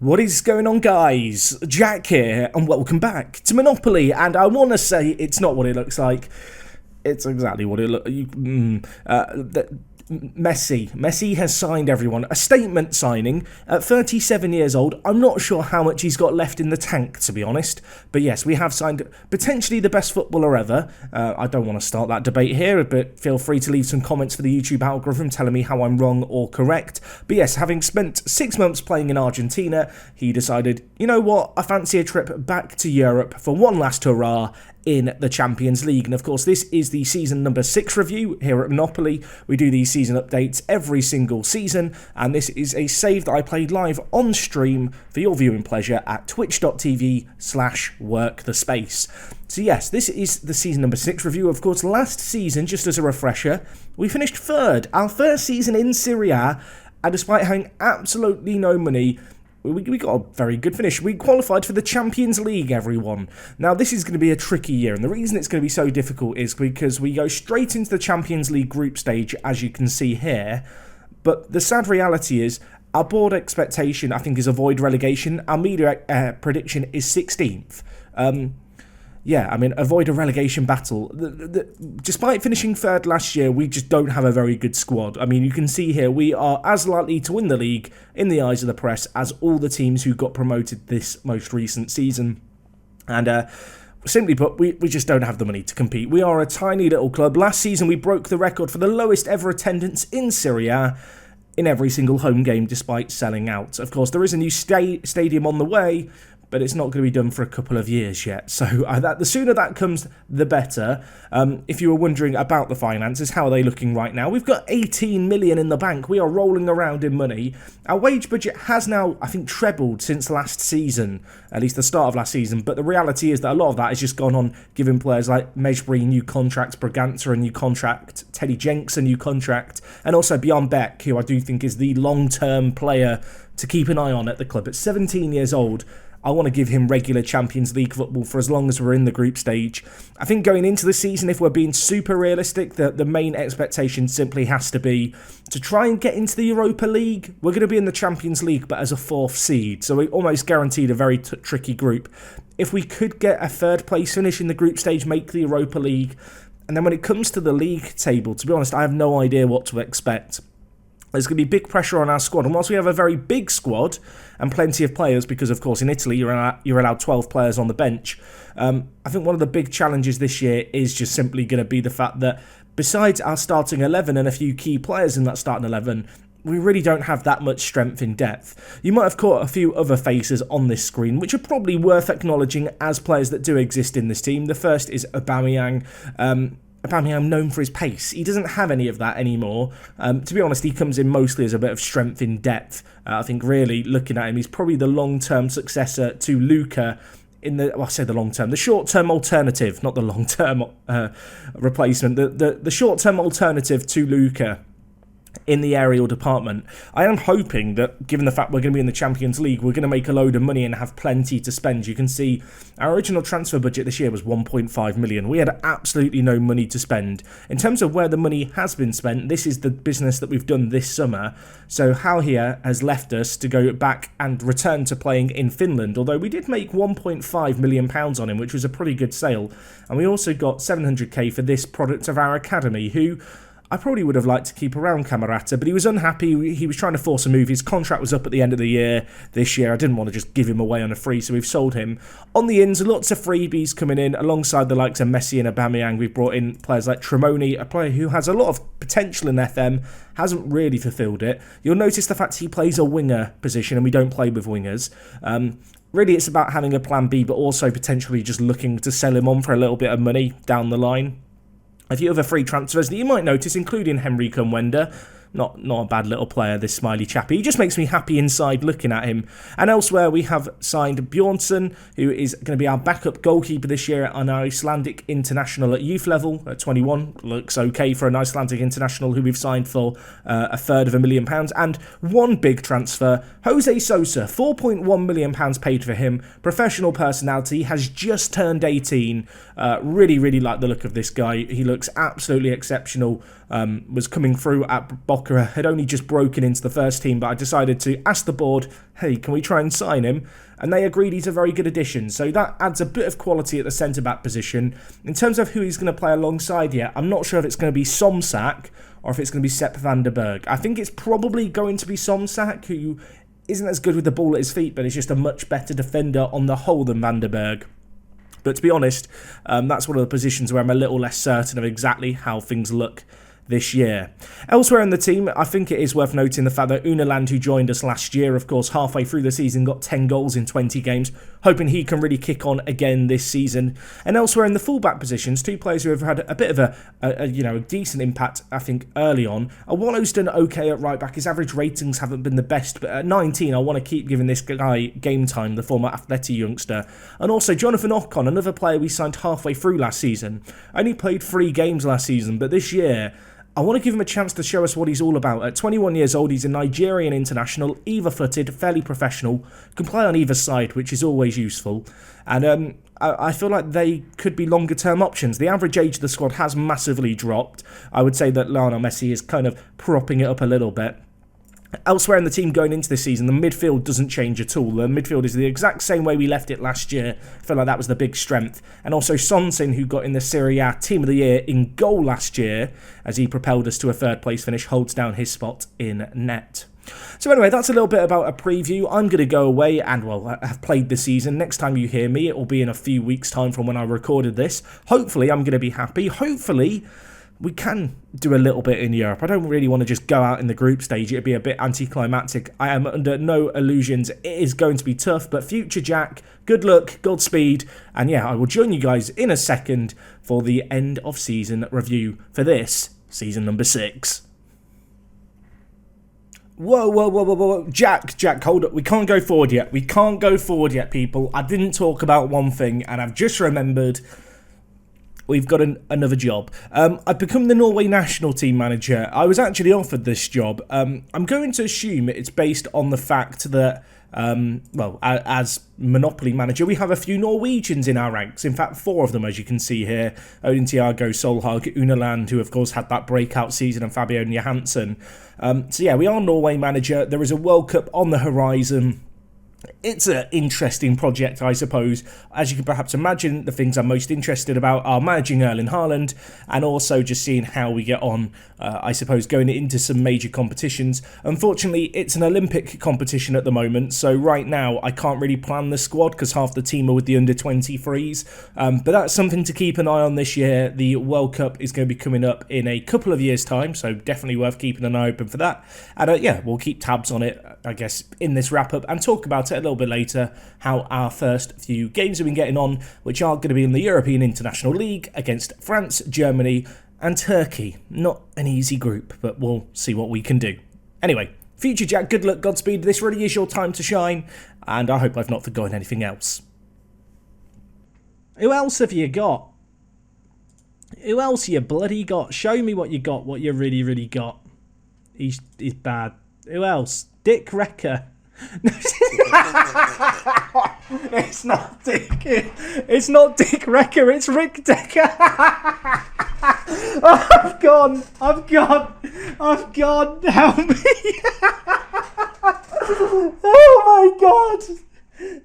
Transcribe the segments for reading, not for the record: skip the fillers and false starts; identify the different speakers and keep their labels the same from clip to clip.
Speaker 1: What is going on, guys? Jack here, and welcome back to Monopoly. And I want to say it's not what it looks like. It's exactly what it looks like. Messi has signed everyone. A statement signing at 37 years old. I'm not sure how much he's got left in the tank, to be honest. But yes, we have signed potentially the best footballer ever. I don't want to start that debate here, but feel free to leave some comments for the YouTube algorithm telling me how I'm wrong or correct. But yes, having spent 6 months playing in Argentina, he decided, you know what, I fancy a trip back to Europe for one last hurrah in the Champions League. And of course, this is the season number 6 review here at Monopoly. We do these season updates every single season, and this is a save that I played live on stream for your viewing pleasure at twitch.tv/WorkTheSpace. So yes, this is the season number 6 review. Of course, last season, just as a refresher, we finished 3rd, our first season in Serie A, and despite having absolutely no money, we got a very good finish. We qualified for the Champions League, everyone. Now, this is going to be a tricky year, and the reason it's going to be so difficult is because we go straight into the Champions League group stage, as you can see here. But the sad reality is, our board expectation, I think, is avoid relegation. Our media prediction is 16th. Yeah, I mean, avoid a relegation battle. Despite finishing 3rd last year, we just don't have a very good squad. I mean, you can see here, we are as likely to win the league in the eyes of the press as all the teams who got promoted this most recent season. And simply put, we just don't have the money to compete. We are a tiny little club. Last season, we broke the record for the lowest ever attendance in Serie A in every single home game, despite selling out. Of course, there is a new stadium on the way, but it's not going to be done for a couple of years yet. So the sooner that comes, the better. If you were wondering about the finances, how are they looking right now? We've got 18 million in the bank. We are rolling around in money. Our wage budget has now, I think, trebled since last season, at least the start of last season. But the reality is that a lot of that has just gone on giving players like Mejbri a new contract, Braganza a new contract, Teddy Jenks a new contract, and also Bjorn Beck, who I do think is the long-term player to keep an eye on at the club. At 17 years old, I want to give him regular Champions League football for as long as we're in the group stage. I think going into the season, if we're being super realistic, the main expectation simply has to be to try and get into the Europa League. We're going to be in the Champions League, but as a 4th seed, so we almost guaranteed a very tricky group. If we could get a 3rd place finish in the group stage, make the Europa League, and then when it comes to the league table, to be honest, I have no idea what to expect. There's going to be big pressure on our squad, and whilst we have a very big squad and plenty of players, because of course in Italy you're allowed 12 players on the bench, I think one of the big challenges this year is just simply going to be the fact that besides our starting 11 and a few key players in that starting 11, we really don't have that much strength in depth. You might have caught a few other faces on this screen, which are probably worth acknowledging as players that do exist in this team. The first is Aubameyang. Aubameyang known for his pace. He doesn't have any of that anymore. To be honest, he comes in mostly as a bit of strength in depth. I think really looking at him, he's probably the long-term successor to Luca in the, well, I say the long-term, the short-term alternative, not the long-term replacement, the short-term alternative to Luca in the aerial department. I am hoping that, given the fact we're going to be in the Champions League, we're going to make a load of money and have plenty to spend. You can see our original transfer budget this year was 1.5 million. We had absolutely no money to spend. In terms of where the money has been spent, this is the business that we've done this summer. So Hal here has left us to go back and return to playing in Finland, although we did make £1.5 million on him, which was a pretty good sale. And we also got 700k for this product of our academy, who I probably would have liked to keep around Arretta, but he was unhappy. He was trying to force a move. His contract was up at the end of the year this year. I didn't want to just give him away on a free, so we've sold him. On the ins, lots of freebies coming in alongside the likes of Messi and Aubameyang. We've brought in players like Tremoni, a player who has a lot of potential in FM, hasn't really fulfilled it. You'll notice the fact he plays a winger position, and we don't play with wingers. Really, it's about having a plan B, but also potentially just looking to sell him on for a little bit of money down the line. A few other free transfers that you might notice, including Henrique Mwenda. Not a bad little player, this smiley chappy. He just makes me happy inside looking at him. And elsewhere, we have signed Brunson, who is going to be our backup goalkeeper this year on our Icelandic international at youth level at 21. Looks okay for an Icelandic international who we've signed for £250,000. And one big transfer, Jose Sosa, £4.1 million paid for him. Professional personality, has just turned 18. Really like the look of this guy. He looks absolutely exceptional. Was coming through at Boca Walker had only just broken into the first team, but I decided to ask the board, hey, can we try and sign him? And they agreed he's a very good addition. So that adds a bit of quality at the centre-back position. In terms of who he's going to play alongside yet, I'm not sure if it's going to be Somsak or if it's going to be Sepp van der Berg. I think it's probably going to be Somsak, who isn't as good with the ball at his feet, but is just a much better defender on the whole than van der Berg. But to be honest, that's one of the positions where I'm a little less certain of exactly how things look this year. Elsewhere in the team, I think it is worth noting the fact that Unaland, who joined us last year, of course, halfway through the season, got 10 goals in 20 games, hoping he can really kick on again this season. And elsewhere in the fullback positions, two players who have had a bit of a decent impact, I think, early on. Awolo's done okay at right back. His average ratings haven't been the best, but at 19, I want to keep giving this guy game time, the former Atleti youngster. And also Jonathan Ochon, another player we signed halfway through last season. Only played 3 games last season, but this year I want to give him a chance to show us what he's all about. At 21 years old, he's a Nigerian international, either-footed, fairly professional, can play on either side, which is always useful. And I feel like they could be longer-term options. The average age of the squad has massively dropped. I would say that Lionel Messi is kind of propping it up a little bit. Elsewhere in the team going into this season, the midfield doesn't change at all. The midfield is the exact same way we left it last year. I feel like that was the big strength. And also Sonsin, who got in the Serie A Team of the Year in goal last year, as he propelled us to a third place finish, holds down his spot in net. So anyway, that's a little bit about a preview. I'm going to go away and, well, I've played the season. Next time you hear me, it will be in a few weeks' time from when I recorded this. Hopefully, I'm going to be happy. Hopefully, we can do a little bit in Europe. I don't really want to just go out in the group stage. It'd be a bit anticlimactic. I am under no illusions. It is going to be tough, but future Jack, good luck, Godspeed. And yeah, I will join you guys in a second for the end of season review for this, season number 6. Whoa. Jack, hold up. We can't go forward yet. People. I didn't talk about one thing, and I've just remembered we've got another job. I've become the Norway national team manager. I was actually offered this job. I'm going to assume it's based on the fact that, as Monopoli manager, we have a few Norwegians in our ranks. In fact, 4 of them, as you can see here. Odin Thiago, Solhag, Unaland, who of course had that breakout season, and Fabio Johansson. So yeah, we are Norway manager. There is a World Cup on the horizon. It's an interesting project, I suppose. As you can perhaps imagine, the things I'm most interested about are managing Erling Haaland and also just seeing how we get on, I suppose, going into some major competitions. Unfortunately, it's an Olympic competition at the moment, so right now I can't really plan the squad because half the team are with the under-23s. But that's something to keep an eye on this year. The World Cup is going to be coming up in a couple of years' time, so definitely worth keeping an eye open for that. And yeah, we'll keep tabs on it, I guess, in this wrap-up and talk about it a little bit later, how our first few games have been getting on, which are going to be in the European International League against France, Germany and Turkey. Not an easy group, but we'll see what we can do. Anyway, future Jack, good luck, Godspeed. This really is your time to shine, and I hope I've not forgotten anything else. Who else have you got? Who else you bloody got? Show me what you got, what you really got. He's bad. Who else? Dick Recker. It's not Dick. It's not Dick Recker. It's Rick Decker. Oh, I've gone. Help me.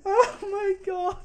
Speaker 1: Oh my god.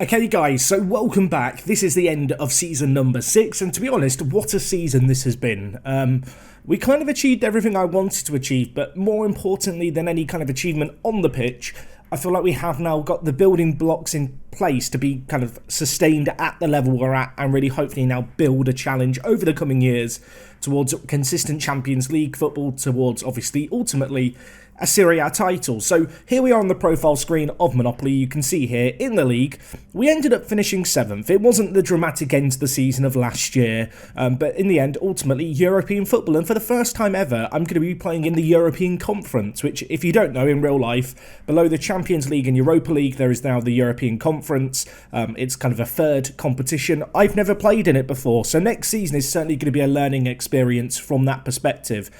Speaker 1: Okay guys, so welcome back. This is the end of season number 6, and to be honest, what a season this has been. We kind of achieved everything I wanted to achieve, but more importantly than any kind of achievement on the pitch, I feel like we have now got the building blocks in place to be kind of sustained at the level we're at and really hopefully now build a challenge over the coming years towards consistent Champions League football, towards obviously ultimately a Serie A title. So here we are on the profile screen of Monopoly. You can see here in the league, we ended up finishing 7th. It wasn't the dramatic end to the season of last year, but in the end, ultimately, European football. And for the first time ever, I'm going to be playing in the European Conference, which, if you don't know, in real life, below the Champions League and Europa League, there is now the European Conference. It's kind of a third competition. I've never played in it before, so next season is certainly going to be a learning experience from that perspective.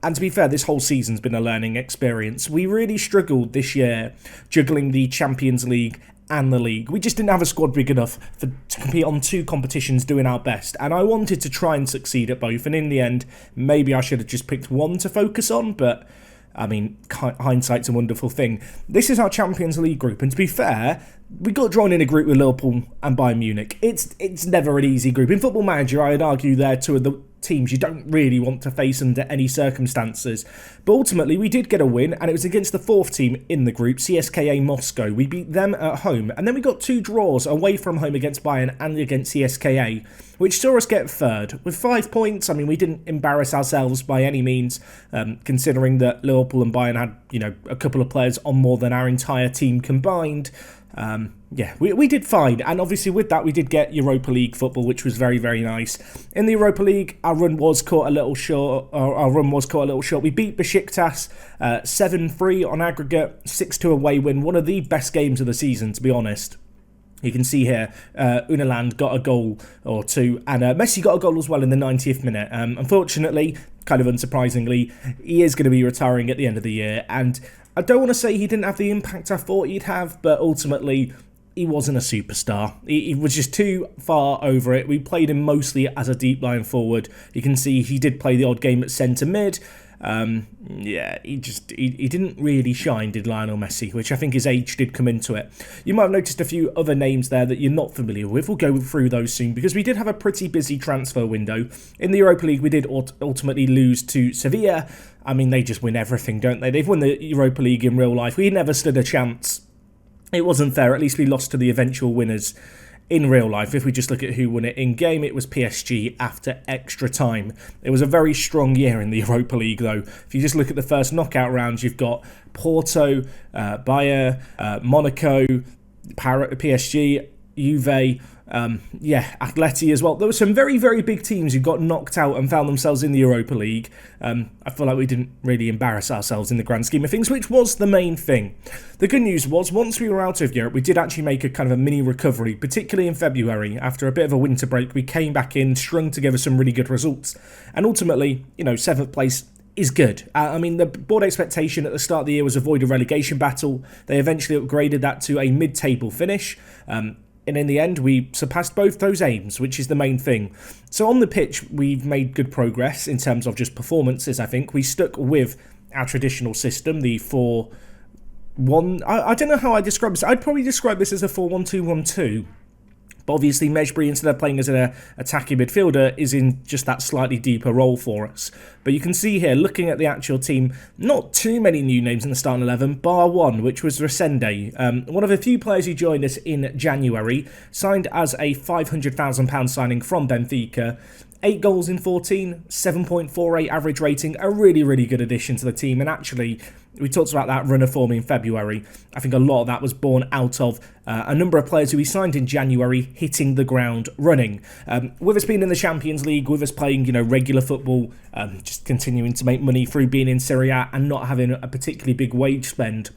Speaker 1: And to be fair, this whole season's been a learning experience. We really struggled this year juggling the Champions League and the league. We just didn't have a squad big enough to compete on 2 competitions doing our best, and I wanted to try and succeed at both, and in the end, maybe I should have just picked one to focus on, but I mean, hindsight's a wonderful thing. This is our Champions League group, and to be fair, we got drawn in a group with Liverpool and Bayern Munich. It's never an easy group. In Football Manager, I'd argue they're 2 of the teams you don't really want to face under any circumstances. But ultimately, we did get a win, and it was against the 4th team in the group, CSKA Moscow. We beat them at home, and then we got 2 draws away from home against Bayern and against CSKA, which saw us get 3rd. With 5 points, I mean, we didn't embarrass ourselves by any means, considering that Liverpool and Bayern had, a couple of players on more than our entire team combined. We did fine, and obviously with that we did get Europa League football, which was very, very nice. In the Europa League, our run was caught a little short. We beat Besiktas 7-3 on aggregate, 6-2 away win, one of the best games of the season, to be honest. You can see here, Uniland got a goal or 2, and Messi got a goal as well in the 90th minute. Unfortunately, kind of unsurprisingly, he is going to be retiring at the end of the year, and I don't want to say he didn't have the impact I thought he'd have, but ultimately, he wasn't a superstar. He was just too far over it. We played him mostly as a deep line forward. You can see he did play the odd game at centre mid. He didn't really shine, did Lionel Messi, which I think his age did come into it. You might have noticed a few other names there that you're not familiar with. We'll go through those soon, because we did have a pretty busy transfer window. In the Europa League, we did ultimately lose to Sevilla. I mean, they just win everything, don't they? They've won the Europa League in real life. We never stood a chance. It wasn't fair. At least we lost to the eventual winners in real life. If we just look at who won it in game, it was PSG after extra time. It was a very strong year in the Europa League, though. If you just look at the first knockout rounds, you've got Porto, Bayern, Monaco, PSG, Juve, Atleti as well. There were some very, very big teams who got knocked out and found themselves in the Europa League. I feel like we didn't really embarrass ourselves in the grand scheme of things, which was the main thing. The good news was, once we were out of Europe, we did actually make a kind of a mini recovery, particularly in February. After a bit of a winter break, we came back in, strung together some really good results, and ultimately, 7th place is good. I mean, the board expectation at the start of the year was avoid a relegation battle. They eventually upgraded that to a mid-table finish. And in the end, we surpassed both those aims, which is the main thing. So on the pitch, we've made good progress in terms of just performances, I think. We stuck with our traditional system, the 4-1. I don't know how I describe this. I'd probably describe this as a 4-1-2-1-2. But obviously, Mejbri, instead of playing as an attacking midfielder, is in just that slightly deeper role for us. But you can see here, looking at the actual team, not too many new names in the starting 11, bar one, which was Resende. One of the few players who joined us in January, signed as a £500,000 signing from Benfica. 8 goals in 14, 7.48 average rating, a really, really good addition to the team. And actually, we talked about that run of form in February. I think a lot of that was born out of a number of players who we signed in January hitting the ground running. With us being in the Champions League, with us playing, regular football, just continuing to make money through being in Serie A and not having a particularly big wage spend.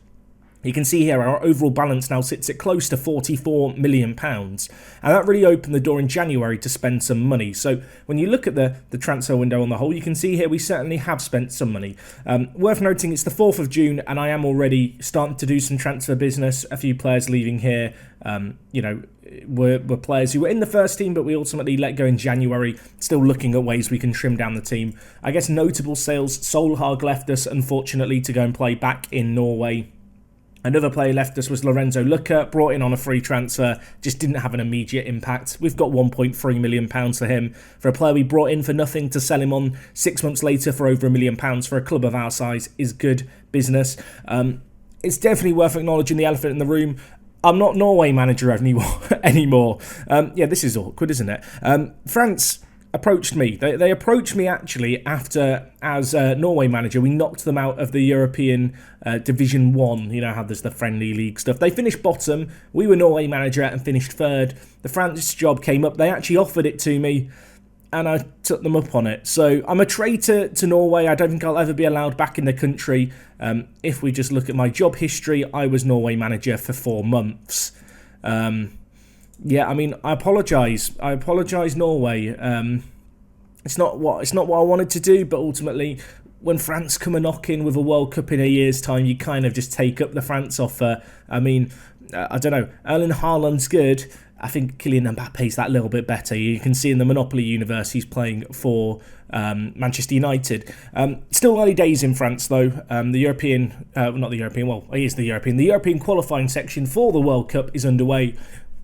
Speaker 1: You can see here our overall balance now sits at close to £44 million. And that really opened the door in January to spend some money. So when you look at the transfer window on the whole, you can see here we certainly have spent some money. Worth noting, it's the 4th of June and I am already starting to do some transfer business. A few players leaving here, were players who were in the first team, but we ultimately let go in January. Still looking at ways we can trim down the team. I guess notable sales, Solhag left us, unfortunately, to go and play back in Norway. Another player left us was Lorenzo Lucca, brought in on a free transfer, just didn't have an immediate impact. We've got £1.3 million for him. For a player we brought in for nothing to sell him on 6 months later for over £1 million for a club of our size is good business. It's definitely worth acknowledging the elephant in the room. I'm not Norway manager anymore. This is awkward, isn't it? France approached me. They approached me actually after, as Norway manager, we knocked them out of the European Division 1. You know how there's the friendly league stuff. They finished bottom. We were Norway manager and finished 3rd. The France job came up. They actually offered it to me and I took them up on it. So I'm a traitor to Norway. I don't think I'll ever be allowed back in the country. If we just look at my job history, I was Norway manager for 4 months. I apologise. I apologise, Norway. It's not what I wanted to do, but ultimately when France come a knocking with a World Cup in a year's time, you kind of just take up the France offer. I mean, I don't know. Erling Haaland's good. I think Kylian Mbappe's that little bit better. You can see in the Monopoly universe he's playing for Manchester United. Still early days in France though. The European, not the European, well, it is the European. The European qualifying section for the World Cup is underway.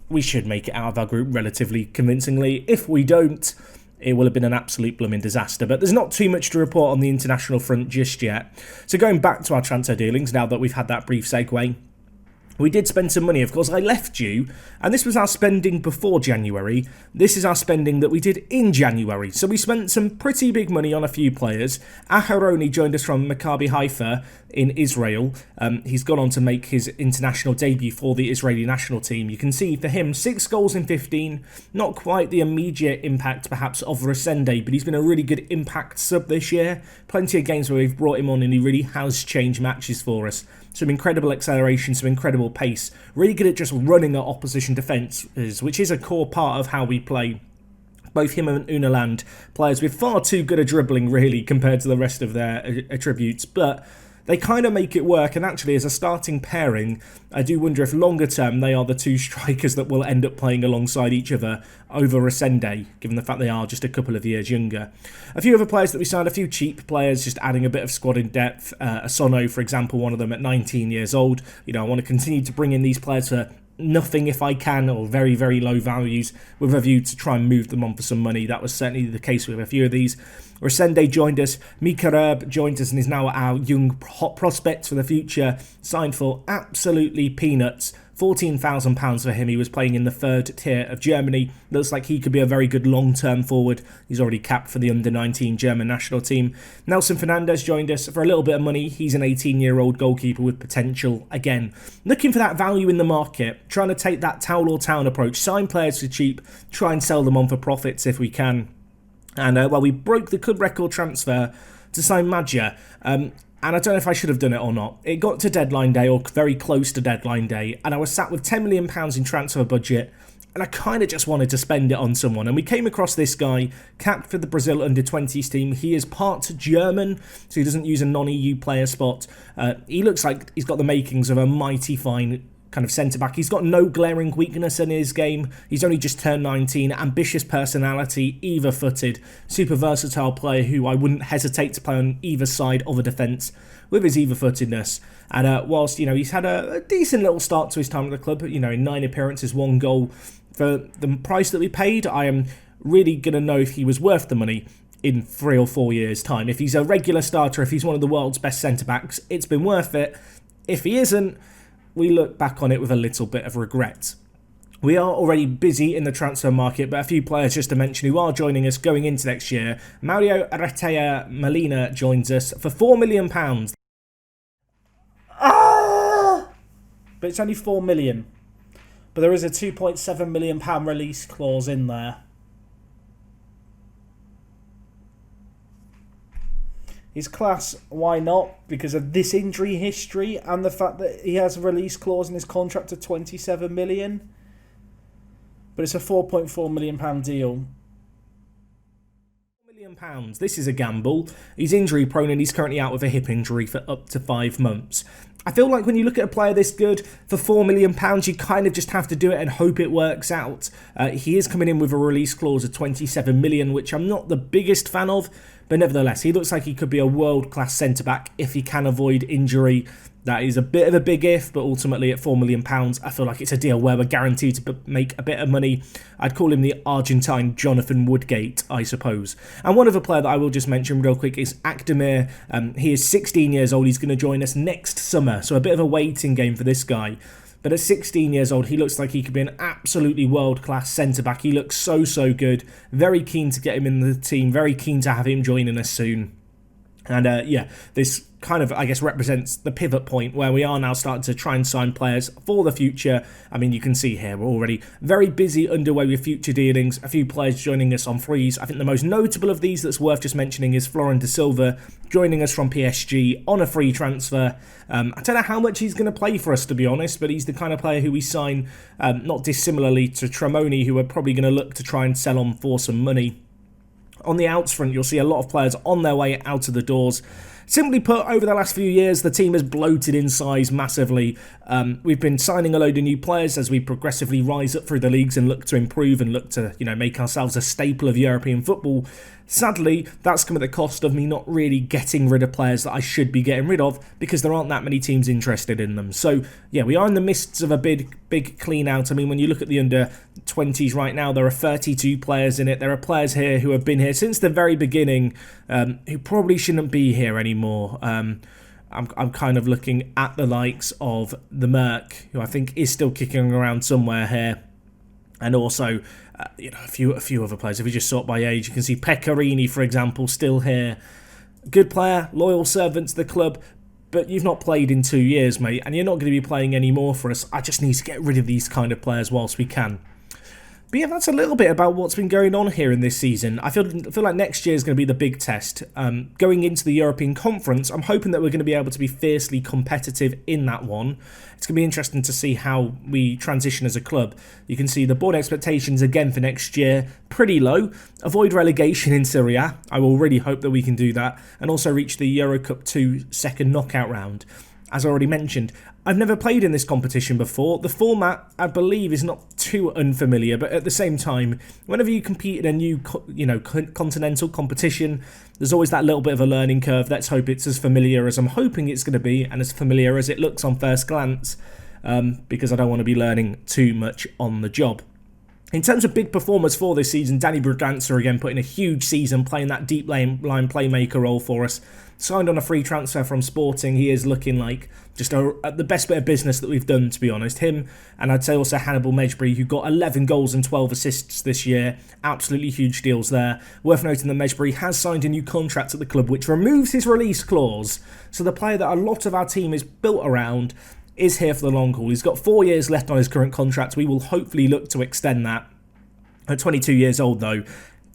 Speaker 1: We should make it out of our group relatively convincingly. If we don't, it will have been an absolute blooming disaster. But there's not too much to report on the international front just yet. So going back to our transfer dealings, now that we've had that brief segue, we did spend some money, of course. I left you, and this was our spending before January. This is our spending that we did in January. So we spent some pretty big money on a few players. Aharoni joined us from Maccabi Haifa in Israel. He's gone on to make his international debut for the Israeli national team. You can see for him, 6 goals in 15. Not quite the immediate impact, perhaps, of Resende, but he's been a really good impact sub this year. Plenty of games where we've brought him on, and he really has changed matches for us. Some incredible acceleration, some incredible pace. Really good at just running at opposition defences, which is a core part of how we play. Both him and Unaland, players with far too good a dribbling, really, compared to the rest of their attributes. But they kind of make it work, and actually as a starting pairing, I do wonder if longer term they are the two strikers that will end up playing alongside each other over Resende, given the fact they are just a couple of years younger. A few other players that we signed, a few cheap players, just adding a bit of squad in depth. Asono, for example, one of them at 19 years old. You know, I want to continue to bring in these players for nothing if I can, or very, very low values, with a view to try and move them on for some money. That was certainly the case with a few of these. Resende joined us, Mikarab joined us and is now our young hot prospect for the future, signed for absolutely peanuts. £14,000 for him. He was playing in the 3rd tier of Germany. Looks like he could be a very good long-term forward. He's already capped for the under-19 German national team. Nelson Fernandez joined us for a little bit of money. He's an 18-year-old goalkeeper with potential. Again, looking for that value in the market, trying to take that towel or town approach, sign players for cheap, try and sell them on for profits if we can. And we broke the club record transfer to sign Madja. And I don't know if I should have done it or not. It got to deadline day, or very close to deadline day, and I was sat with £10 million in transfer budget, and I kind of just wanted to spend it on someone. And we came across this guy, capped for the Brazil under-20s team. He is part German, so he doesn't use a non-EU player spot. He looks like he's got the makings of a mighty fine kind of centre-back. He's got no glaring weakness in his game. He's only just turned 19, ambitious personality, either-footed, super versatile player who I wouldn't hesitate to play on either side of a defence with his either-footedness. And whilst, you know, he's had a decent little start to his time at the club, you know, in 9 appearances, 1 goal. For the price that we paid, I am really going to know if he was worth the money in 3 or 4 years' time. If he's a regular starter, if he's one of the world's best centre-backs, it's been worth it. If he isn't, we look back on it with a little bit of regret. We are already busy in the transfer market, but a few players just to mention who are joining us going into next year. Mario Arretta Molina joins us for £4 million. But it's only £4 million. But there is a £2.7 million release clause in there. His class, why not? Because of this injury history and the fact that he has a release clause in his contract of £27 million. But it's a £4.4 million deal. £4 million. This is a gamble. He's injury prone and he's currently out with a hip injury for up to 5 months. I feel like when you look at a player this good, for £4 million, you kind of just have to do it and hope it works out. He is coming in with a release clause of £27 million, which I'm not the biggest fan of, but nevertheless, he looks like he could be a world-class centre-back if he can avoid injury. That is a bit of a big if, but ultimately at £4 million, I feel like it's a deal where we're guaranteed to make a bit of money. I'd call him the Argentine Jonathan Woodgate, I suppose. And one other player that I will just mention real quick is Akdemir. He is 16 years old. He's going to join us next summer, so a bit of a waiting game for this guy. But at 16 years old, he looks like he could be an absolutely world-class centre-back. He looks so, so good. Very keen to get him in the team. Very keen to have him joining us soon. And this kind of, I guess, represents the pivot point where we are now starting to try and sign players for the future. I mean, you can see here we're already very busy underway with future dealings. A few players joining us on frees. I think the most notable of these that's worth just mentioning is Florent de Silva joining us from PSG on a free transfer. I don't know how much he's going to play for us, to be honest, but he's the kind of player who we sign not dissimilarly to Tremoni, who we're probably going to look to try and sell on for some money. On the outs front, you'll see a lot of players on their way out of the doors. Simply put, over the last few years, the team has bloated in size massively. We've been signing a load of new players as we progressively rise up through the leagues and look to improve and look to, make ourselves a staple of European football. Sadly, that's come at the cost of me not really getting rid of players that I should be getting rid of because there aren't that many teams interested in them. So, yeah, we are in the midst of a big clean out. I mean, when you look at the under-20s right now, there are 32 players in it. There are players here who have been here since the very beginning who probably shouldn't be here anymore. I'm kind of looking at the likes of the Merc, who I think is still kicking around somewhere here. And also, a few other players. If we just sort by age, you can see Pecorini, for example, still here. Good player, loyal servant to the club, but you've not played in 2 years, mate, and you're not going to be playing anymore for us. I just need to get rid of these kind of players whilst we can. But yeah, that's a little bit about what's been going on here in this season. I feel like next year is going to be the big test. Going into the European Conference, I'm hoping that we're going to be able to be fiercely competitive in that one. It's going to be interesting to see how we transition as a club. You can see the board expectations again for next year, pretty low. Avoid relegation in Serie A. I will really hope that we can do that. And also reach the Euro Cup 2 second knockout round. As I already mentioned, I've never played in this competition before. The format, I believe, is not too unfamiliar, but at the same time, whenever you compete in a new, continental competition, there's always that little bit of a learning curve. Let's hope it's as familiar as I'm hoping it's going to be, and as familiar as it looks on first glance, because I don't want to be learning too much on the job. In terms of big performers for this season, Danny Brunson again put in a huge season, playing that deep line playmaker role for us. Signed on a free transfer from Sporting. He is looking like just the best bit of business that we've done, to be honest. Him, and I'd say also Hannibal Mejbri, who got 11 goals and 12 assists this year. Absolutely huge deals there. Worth noting that Mejbri has signed a new contract at the club, which removes his release clause. So the player that a lot of our team is built around is here for the long haul. He's got 4 years left on his current contract. We will hopefully look to extend that. At 22 years old, though,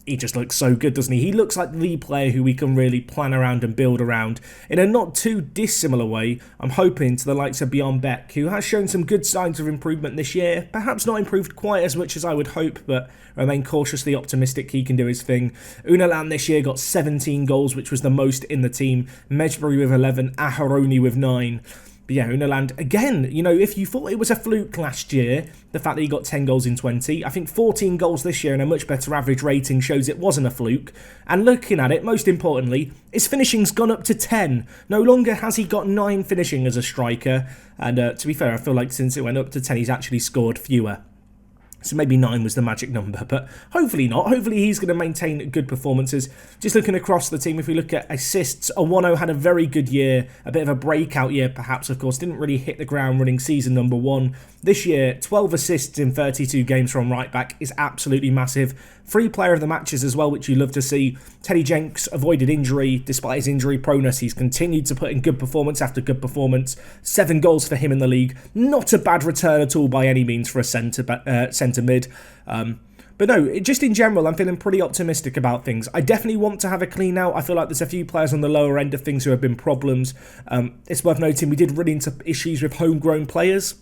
Speaker 1: he just looks so good, doesn't he? He looks like the player who we can really plan around and build around in a not too dissimilar way. I'm hoping to the likes of Bjorn Beck, who has shown some good signs of improvement this year. Perhaps not improved quite as much as I would hope, but remain cautiously optimistic he can do his thing. Unaland this year got 17 goals, which was the most in the team. Mejbri with 11, Aharoni with 9. But yeah, Unaland, again, if you thought it was a fluke last year, the fact that he got 10 goals in 20, I think 14 goals this year and a much better average rating shows it wasn't a fluke. And looking at it, most importantly, his finishing's gone up to 10. No longer has he got 9 finishing as a striker. And to be fair, I feel like since it went up to 10, he's actually scored fewer. So maybe 9 was the magic number, but hopefully not. Hopefully he's going to maintain good performances. Just looking across the team, if we look at assists, Owano had a very good year, a bit of a breakout year perhaps, of course. Didn't really hit the ground running season number 1. This year, 12 assists in 32 games from right back is absolutely massive. 3 player of the matches as well, which you love to see. Teddy Jenks avoided injury. Despite his injury proneness, he's continued to put in good performance after good performance. 7 goals for him in the league. Not a bad return at all by any means for a centre mid. But no, just in general, I'm feeling pretty optimistic about things. I definitely want to have a clean out. I feel like there's a few players on the lower end of things who have been problems. It's worth noting we did run into issues with homegrown players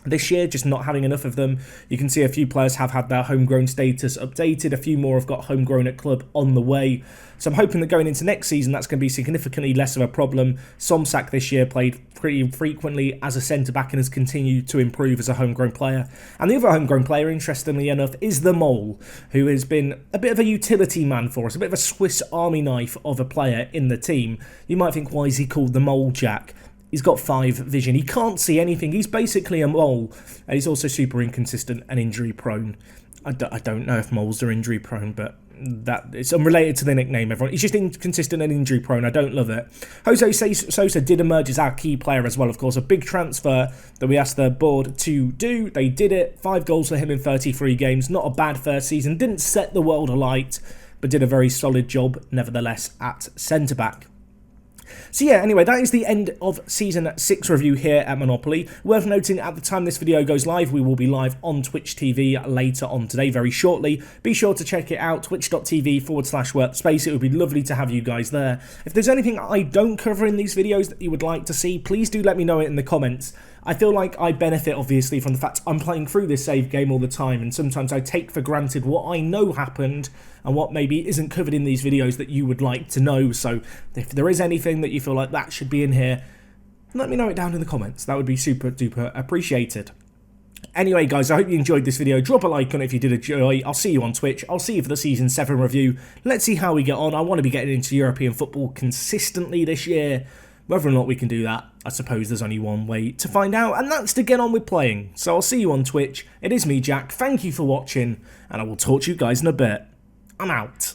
Speaker 1: this year, just not having enough of them. You can see a few players have had their homegrown status updated. A few more have got homegrown at club on the way. So I'm hoping that going into next season, that's going to be significantly less of a problem. Somsak this year played pretty frequently as a centre-back and has continued to improve as a homegrown player. And the other homegrown player, interestingly enough, is the Mole, who has been a bit of a utility man for us, a bit of a Swiss Army knife of a player in the team. You might think, why is he called the Mole Jack? He's got 5 vision. He can't see anything. He's basically a mole. And he's also super inconsistent and injury prone. I don't know if moles are injury prone, but that it's unrelated to the nickname, everyone. He's just inconsistent and injury prone. I don't love it. Jose Sosa did emerge as our key player as well, of course. A big transfer that we asked the board to do. They did it. 5 goals for him in 33 games. Not a bad first season. Didn't set the world alight, but did a very solid job, nevertheless, at centre-back. So yeah, anyway, that is the end of Season 6 review here at Monopoly. Worth noting, at the time this video goes live, we will be live on Twitch TV later on today, very shortly. Be sure to check it out, twitch.tv/WorkTheSpace. It would be lovely to have you guys there. If there's anything I don't cover in these videos that you would like to see, please do let me know it in the comments. I feel like I benefit, obviously, from the fact I'm playing through this save game all the time, and sometimes I take for granted what I know happened and what maybe isn't covered in these videos that you would like to know. So if there is anything that you feel like that should be in here, let me know it down in the comments. That would be super duper appreciated. Anyway, guys, I hope you enjoyed this video. Drop a like on it if you did enjoy. I'll see you on Twitch. I'll see you for the Season 7 review. Let's see how we get on. I want to be getting into European football consistently this year. Whether or not we can do that, I suppose there's only one way to find out, and that's to get on with playing. So I'll see you on Twitch. It is me, Jack. Thank you for watching, and I will talk to you guys in a bit. I'm out.